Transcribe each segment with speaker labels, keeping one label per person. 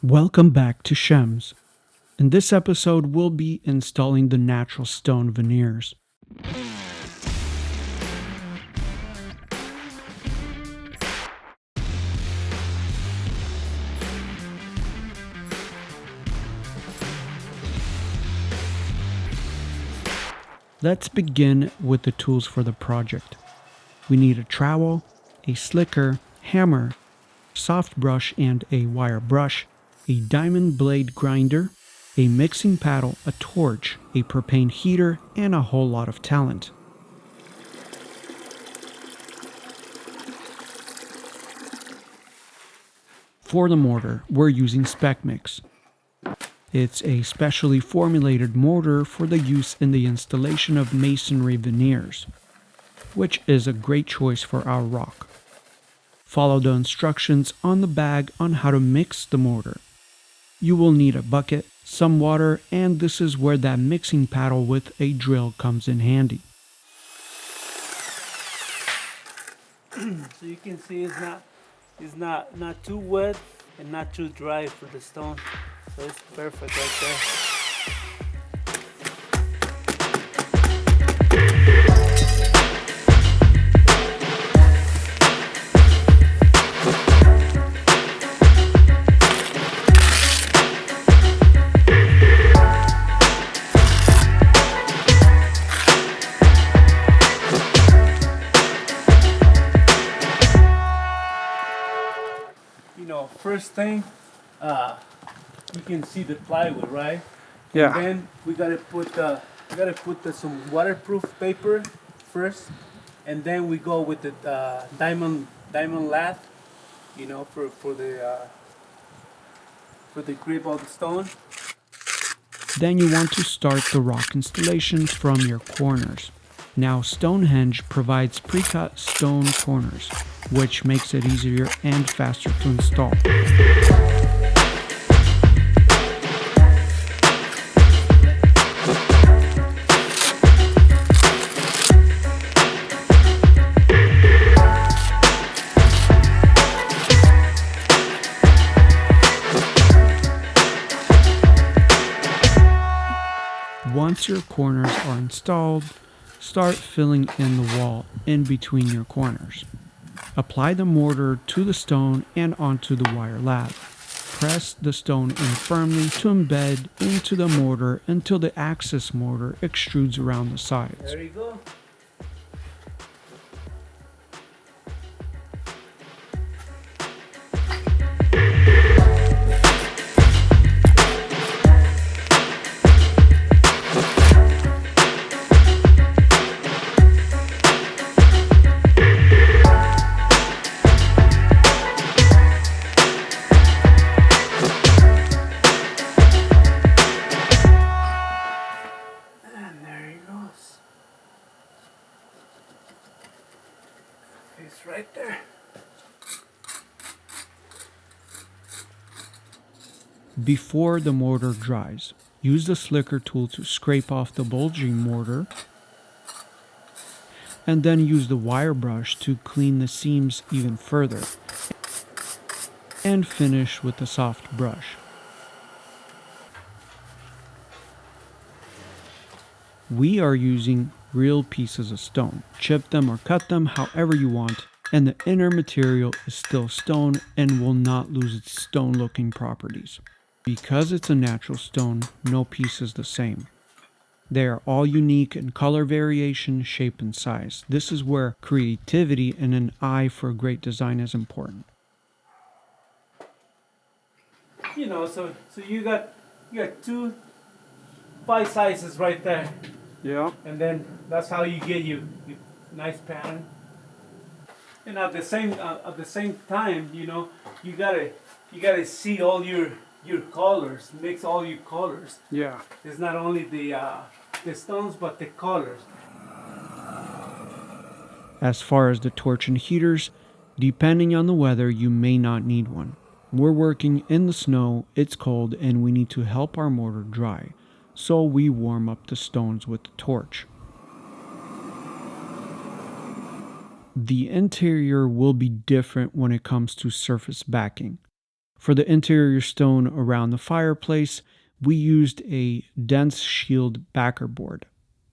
Speaker 1: Welcome back to Shemss. In this episode, we'll be installing the natural stone veneers. Let's begin with the tools for the project. We need a trowel, a slicker, hammer, soft brush and a wire brush, a diamond blade grinder, a mixing paddle, a torch, a propane heater, and a whole lot of talent. For the mortar, we're using Spec mix. It's a specially formulated mortar for the use in the installation of masonry veneers, which is a great choice for our rock. Follow the instructions on the bag on how to mix the mortar. You will need a bucket, some water, and this is where that mixing paddle with a drill comes in handy.
Speaker 2: So you can see it's not too wet and not too dry for the stone. So it's perfect right there. First thing, you can see the plywood, right?
Speaker 1: Yeah.
Speaker 2: And then we gotta put some waterproof paper first, and then we go with the diamond lath, for the grip of the stone.
Speaker 1: Then you want to start the rock installations from your corners. Now Stonehenge provides precut stone corners, which makes it easier and faster to install. Once your corners are installed, start filling in the wall in between your corners. Apply the mortar to the stone and onto the wire lath. Press the stone in firmly to embed into the mortar until the axis mortar extrudes around the sides.
Speaker 2: There you go. It's right there.
Speaker 1: Before the mortar dries, use the slicker tool to scrape off the bulging mortar, and then use the wire brush to clean the seams even further, and finish with a soft brush. We are using real pieces of stone. Chip them or cut them however you want, and the inner material is still stone and will not lose its stone-looking properties. Because it's a natural stone, no piece is the same. They are all unique in color variation, shape, and size. This is where creativity and an eye for great design is important.
Speaker 2: So you got two 5 sizes right there.
Speaker 1: Yeah.
Speaker 2: And then that's how you get your nice pattern. And at the same time, you gotta see all your colors, mix all your colors.
Speaker 1: Yeah.
Speaker 2: It's not only the stones, but the colors.
Speaker 1: As far as the torch and heaters, depending on the weather, you may not need one. We're working in the snow, it's cold, and we need to help our mortar dry. So we warm up the stones with the torch. The interior will be different when it comes to surface backing. For the interior stone around the fireplace, we used a dense shield backer board.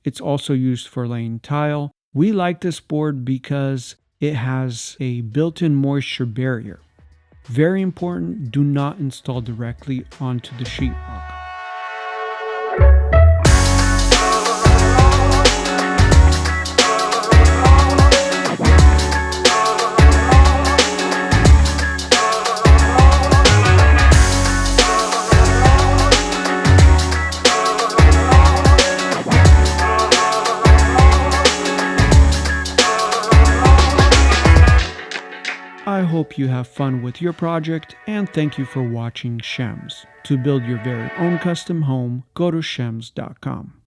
Speaker 1: It's also used for laying tile. We like this board because it has a built-in moisture barrier. Very important, do not install directly onto the sheetrock. I hope you have fun with your project, and thank you for watching Shemss. To build your very own custom home, go to shemss.com.